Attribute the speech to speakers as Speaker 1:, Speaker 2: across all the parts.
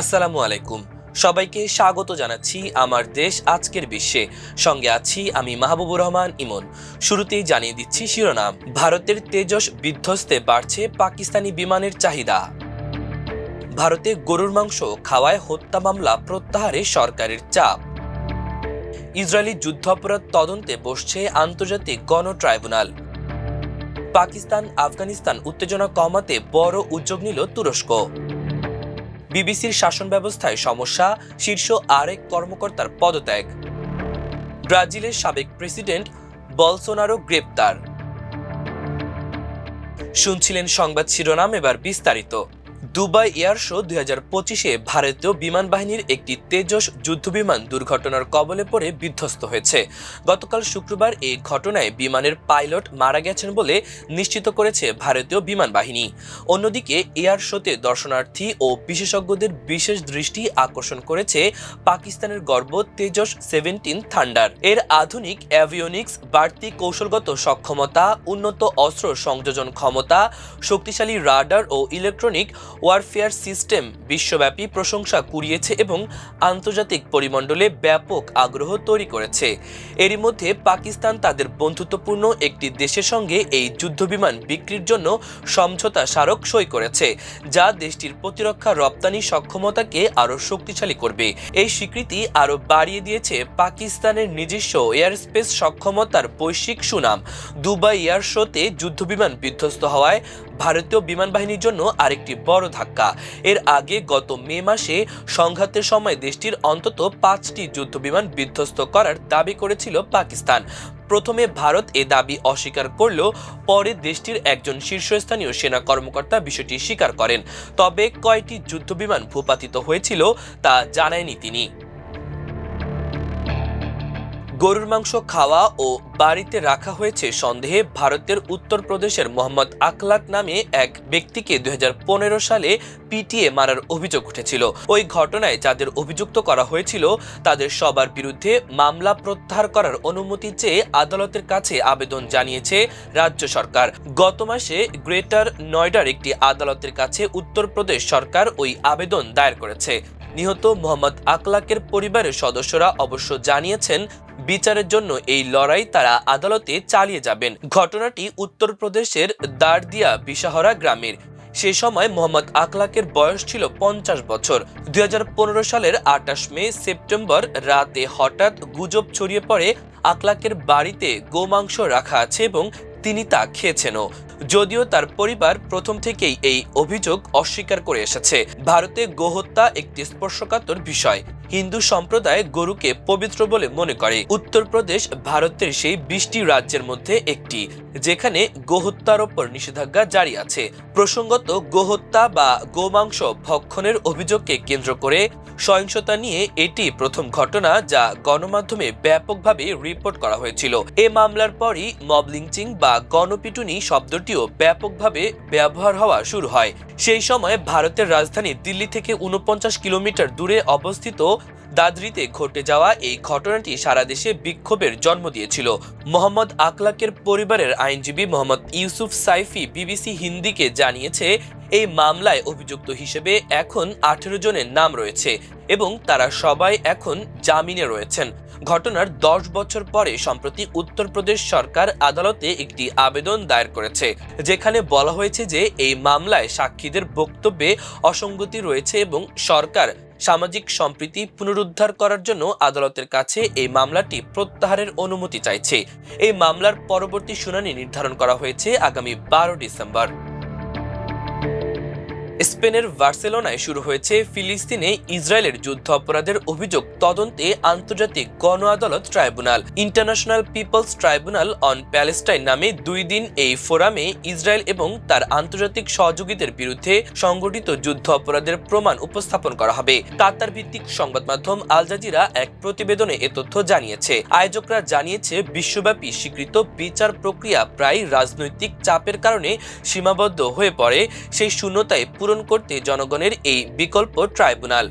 Speaker 1: আসসালামু আলাইকুম। সবাইকে স্বাগত জানাচ্ছি আমার দেশ আজকের বিশ্বে। সঙ্গে আছি আমি মাহবুবুর রহমান ইমন। শুরুতেই জানিয়ে দিচ্ছি শিরোনাম। ভারতের তেজস বিধ্বস্তে বাড়ছে পাকিস্তানি বিমানের চাহিদা। ভারতে গরুর মাংস খাওয়ায় হত্যা মামলা প্রত্যাহারে সরকারের চাপ। ইসরায়েলি যুদ্ধাপরাধ তদন্তে বসছে আন্তর্জাতিক গণ ট্রাইব্যুনাল। পাকিস্তান আফগানিস্তান উত্তেজনা কমাতে বড় উদ্যোগ নিল তুরস্ক। বিবিসির শাসন ব্যবস্থায় সমস্যা, শীর্ষ আরেক কর্মকর্তার পদত্যাগ। ব্রাজিলের সাবেক প্রেসিডেন্ট বলসোনারো গ্রেপ্তার। শুনছিলেন সংবাদ শিরোনাম, এবার বিস্তারিত। দুবাই এয়ার শো 2025-এ ভারতীয় বিমান বাহিনীর একটি তেজস যুদ্ধবিমান দুর্ঘটনার কবলে পড়ে বিধ্বস্ত হয়েছে। গতকাল শুক্রবার এই ঘটনায় বিমানের পাইলট মারা গেছেন বলে নিশ্চিত করেছে ভারতীয় বিমান বাহিনী। অন্যদিকে এয়ার শোতে দর্শনার্থী ও বিশেষজ্ঞদের বিশেষ দৃষ্টি আকর্ষণ করেছে পাকিস্তানের গর্ব তেজস 17 থান্ডার। এর আধুনিক অ্যাভিওনিক্স, বাড়তি কৌশলগত সক্ষমতা, উন্নত অস্ত্র সংযোজন ক্ষমতা, শক্তিশালী রাডার ও ইলেকট্রনিক ওয়ারফেয়ার সিস্টেম বিশ্বব্যাপী প্রশংসা কুড়িয়েছে এবং আন্তর্জাতিক পরিমণ্ডলে ব্যাপক আগ্রহ তৈরি করেছে। এরই মধ্যে পাকিস্তান তাদের বন্ধুত্বপূর্ণ একটি দেশের সঙ্গে এই যুদ্ধবিমান বিক্রির জন্য সমঝোতা স্মারক সই করেছে, যা দেশটির প্রতিরক্ষা রপ্তানি সক্ষমতাকে আরও শক্তিশালী করবে। এই স্বীকৃতি আরও বাড়িয়ে দিয়েছে পাকিস্তানের নিজস্ব এয়ারস্পেস সক্ষমতার বৈশ্বিক সুনাম। দুবাই এয়ার শোতে যুদ্ধবিমান বিধ্বস্ত হওয়ায় ভারতীয় বিমান বাহিনীর জন্য আরেকটি বড় ধাক্কা। এর আগে গত মে মাসে সংঘাতের সময় দেশটির অন্তত 5টি যুদ্ধবিমান বিধ্বস্ত করার দাবি করেছিল পাকিস্তান। প্রথমে ভারত এ দাবি অস্বীকার করলেও পরে দেশটির একজন শীর্ষস্থানীয় সেনা কর্মকর্তা বিষয়টি স্বীকার করেন। তবে কয়টি যুদ্ধবিমান ভূপাতিত হয়েছিল তা জানায়নি তিনি। গরুর মাংস খাওয়া ও বাড়িতে রাখা হয়েছে সন্দেহে ভারতের উত্তরপ্রদেশের মোহাম্মদ আকলাক নামে এক ব্যক্তিকে 2015 সালে পিটিয়ে মারার অভিযোগ উঠেছিল। ওই ঘটনায় যাদের অভিযুক্ত করা হয়েছিল তাদের সবার বিরুদ্ধে মামলা প্রত্যাহার করার অনুমতি চেয়ে আদালতের কাছে আবেদন জানিয়েছে রাজ্য সরকার। গত মাসে গ্রেটার নয়ডার একটি আদালতের কাছে উত্তরপ্রদেশ সরকার ওই আবেদন দায়ের করেছে। নিহত মোহাম্মদ আকলাকের পরিবারের সদস্যরা অবশ্য জানিয়েছেন বিচারের জন্য এই লড়াই তারা আদালতে চালিয়ে যাবেন। ঘটনাটি উত্তরপ্রদেশের দারদিয়া বিশাহরা গ্রামের। সে সময় মোহাম্মদ আকলাকের বয়স ছিল 50 বছর। 2015 সালের 28 সেপ্টেম্বর রাতে হঠাৎ গুজব ছড়িয়ে পড়ে আকলাকের বাড়িতে গোমাংস রাখা আছে এবং তিনি তা খেয়েছেনও। যদিও তার পরিবার প্রথম থেকেই এই অভিযোগ অস্বীকার করে এসেছে। ভারতে গোহত্যা একটি স্পর্শকাতর বিষয়। হিন্দু সম্প্রদায় গরুকে পবিত্র বলে মনে করে। উত্তরপ্রদেশ ভারতের সেই 20টি রাজ্যের মধ্যে একটি যেখানে গোহত্যার ওপর নিষেধাজ্ঞা জারি আছে। প্রসঙ্গত, গোহত্যা বা গোমাংস ভক্ষণের অভিযোগকে কেন্দ্র করে সহিংসতা নিয়ে এটি প্রথম ঘটনা যা গণমাধ্যমে ব্যাপকভাবে রিপোর্ট করা হয়েছিল। এ মামলার পরই মব লিঞ্চিং বা গণপিটুনি শব্দটিও ব্যাপকভাবে ব্যবহার হওয়া শুরু হয়। সেই সময় ভারতের রাজধানী দিল্লি থেকে 49 কিলোমিটার দূরে অবস্থিত দাদরিতে ঘটে যাওয়া এই ঘটনাটি সারা দেশে বিক্ষোভের জন্ম দিয়েছিল। মোহাম্মদ আকলাকের পরিবারের আইনজীবী মোহাম্মদ ইউসুফ সাইফি বিবিসি হিন্দিকে জানিয়েছে, এই মামলায় অভিযুক্ত হিসেবে এখন 18 জনের নাম রয়েছে এবং তারা সবাই এখন জামিনে রয়েছেন। ঘটনার 10 বছর পরে সম্প্রতি উত্তরপ্রদেশ সরকার আদালতে একটি আবেদন দায়ের করেছে, যেখানে বলা হয়েছে যে এই মামলায় সাক্ষীদের বক্তব্যে অসঙ্গতি রয়েছে এবং সরকার সামাজিক সম্প্রীতি পুনরুদ্ধার করার জন্য আদালতের কাছে এই মামলাটি প্রত্যাহারের অনুমতি চাইছে। এই মামলার পরবর্তী শুনানি নির্ধারণ করা হয়েছে আগামী 12 ডিসেম্বর। স্পেনের বার্সেলোনায় শুরু হয়েছে ফিলিস্তিনে ইসরায়েলের যুদ্ধ অপরাধের অভিযোগ তদন্তে আন্তর্জাতিক গণ আদালত tribunal. International people's tribunal on Palestine নামে 2 দিন এই ফোরামে ইসরায়েল এবং তার আন্তর্জাতিক সহযোগীদের বিরুদ্ধে সংগঠিত যুদ্ধ অপরাধের প্রমাণ উপস্থাপন করা হবে। কাতার ভিত্তিক সংবাদ মাধ্যম আল জাজিরা এক প্রতিবেদনে এ তথ্য জানিয়েছে। আয়োজকরা জানিয়েছে, বিশ্বব্যাপী স্বীকৃত বিচার প্রক্রিয়া প্রায় রাজনৈতিক চাপের কারণে সীমাবদ্ধ হয়ে পড়ে। সেই শূন্যতায় পূরণ করতে জনগণের এই বিকল্প ট্রাইব্যুনাল।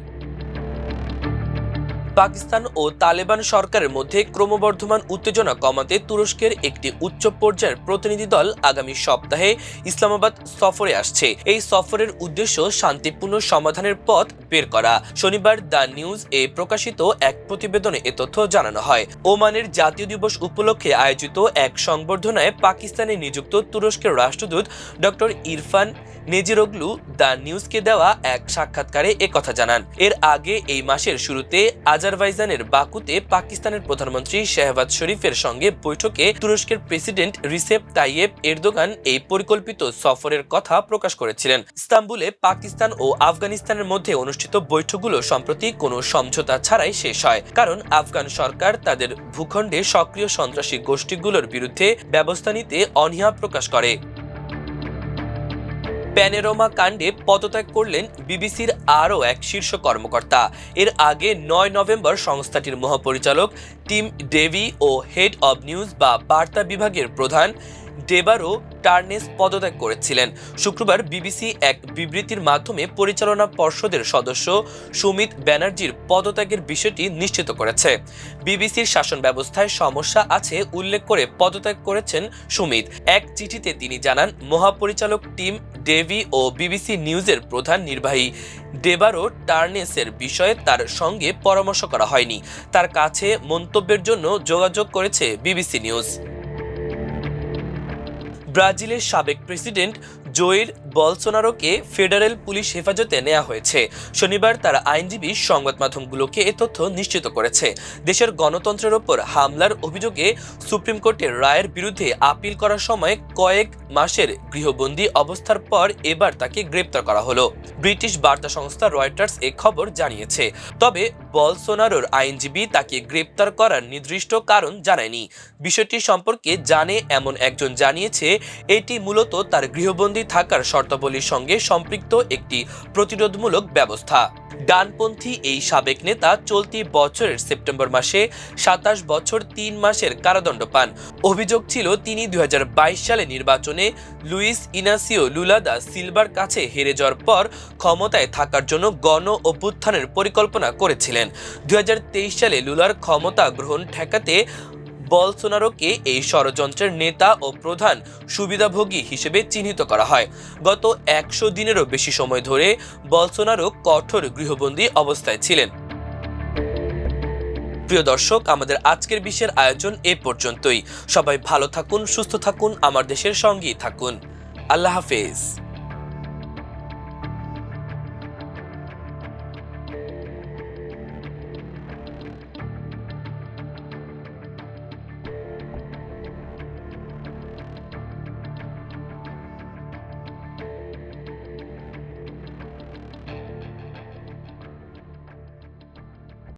Speaker 1: পাকিস্তান ও তালেবান সরকারের মধ্যে ক্রমবর্ধমান উত্তেজনা কমাতে তুরস্কের একটি উচ্চ পর্যায়ের প্রতিনিধি দল আগামী সপ্তাহে ইসলামাবাদ সফরে আসছে। এই সফরের উদ্দেশ্য শান্তিপূর্ণ সমাধানের পথ বের করা। শনিবার দ্য নিউজ প্রকাশিত এক প্রতিবেদনে এ তথ্য জানানো হয়। ওমানের জাতীয় দিবস উপলক্ষে আয়োজিত এক সংবর্ধনায় পাকিস্তানে নিযুক্ত তুরস্কের রাষ্ট্রদূত ডক্টর ইরফান নেজিরোগলু দ্য নিউজকে দেওয়া এক সাক্ষাৎকারে একথা জানান। এর আগে এই মাসের শুরুতে আজারবাইজানের বাকুতে পাকিস্তানের প্রধানমন্ত্রী শেহবাজ শরীফের সঙ্গে বৈঠকে তুরস্কের প্রেসিডেন্ট রিসেপ তাইয়েব এরদোগান এই পরিকল্পিত সফরের কথা প্রকাশ করেছিলেন। ইস্তাম্বুলে পাকিস্তান ও আফগানিস্তানের মধ্যে অনুষ্ঠিত বৈঠকগুলো সম্প্রতি কোনো সমঝোতা ছাড়াই শেষ হয়, কারণ আফগান সরকার তাদের ভূখণ্ডে সক্রিয় সন্ত্রাসী গোষ্ঠীগুলোর বিরুদ্ধে ব্যবস্থা নিতে অনীহা প্রকাশ করে। প্যানোরামা কাণ্ডে পদত্যাগ করলেন বিবিসির আরও এক শীর্ষ কর্মকর্তা। এর আগে ৯ নভেম্বর সংস্থাটির মহাপরিচালক টিম ডেভি ও হেড অব নিউজ বা বার্তা বিভাগের প্রধান ডেবারো টার্নেস পদত্যাগ করেছিলেন। শুক্রবার বিবিসি এক বিবৃতির মাধ্যমে পরিচালনা পর্ষদের সদস্য সুমিত ব্যানার্জির পদত্যাগের বিষয়টি নিশ্চিত করেছে। বিবিসির শাসন ব্যবস্থায় সমস্যা আছে উল্লেখ করে পদত্যাগ করেছেন সুমিত। এক চিঠিতে তিনি জানান, মহাপরিচালক টিম ডেভি ও বিবিসি নিউজের প্রধান নির্বাহী ডেবারো টার্নেসের বিষয়ে তার সঙ্গে পরামর্শ করা হয়নি। তার কাছে মন্তব্যের জন্য যোগাযোগ করেছে বিবিসি নিউজ। ব্রাজিলের সাবেক প্রেসিডেন্ট জোয়ের বলসোনারোকে ফেডারেল পুলিশ হেফাজতে নেওয়া হয়েছে। শনিবার তার আইনজীবী সংবাদ মাধ্যমগুলোকে এ তথ্য নিশ্চিত করেছে। দেশের গণতন্ত্রের ওপর হামলার অভিযোগে সুপ্রিম কোর্টের রায়ের বিরুদ্ধে আপিল করার সময় কয়েক মাসের গৃহবন্দী অবস্থার পর এবার তাকে গ্রেপ্তার করা হলো। ব্রিটিশ বার্তা সংস্থা রয়টার্স এ খবর জানিয়েছে। তবে বলসোনারোর আইনজীবী তাকে গ্রেপ্তার করার নির্দিষ্ট কারণ জানায়নি। বিষয়টি সম্পর্কে জানে এমন একজন জানিয়েছে, এটি মূলত তার গৃহবন্দী থাকার শর্তাবলীর সঙ্গে সম্পৃক্ত একটি প্রতিরোধমূলক ব্যবস্থা। ডানপন্থী এই সাবেক নেতা চলতি বছরের সেপ্টেম্বর মাসে ২৭ বছর ৩ মাসের কারাদণ্ড পান। অভিযোগ ছিল তিনি ২০২২ সালে নির্বাচনে লুইস ইনাসিও লুলা দা সিলভার কাছে হেরে যাওয়ার পর ক্ষমতায় থাকার জন্য গণ অভ্যুত্থানের পরিকল্পনা করেছিলেন। ২০২৩ সালে লুলার ক্ষমতা গ্রহণ ঠেকাতে বলসোনারোকে এই ষড়যন্ত্রের নেতা ও প্রধান সুবিধাভোগী হিসেবে চিহ্নিত করা হয়। গত ১০০ দিনেরও বেশি সময় ধরে বলসোনারো কঠোর গৃহবন্দী অবস্থায় ছিলেন। প্রিয় দর্শক, আমাদের আজকের বিশেষ আয়োজন এ পর্যন্তই। সবাই ভালো থাকুন, সুস্থ থাকুন, আমার দেশের সঙ্গেই থাকুন। আল্লাহ হাফেজ।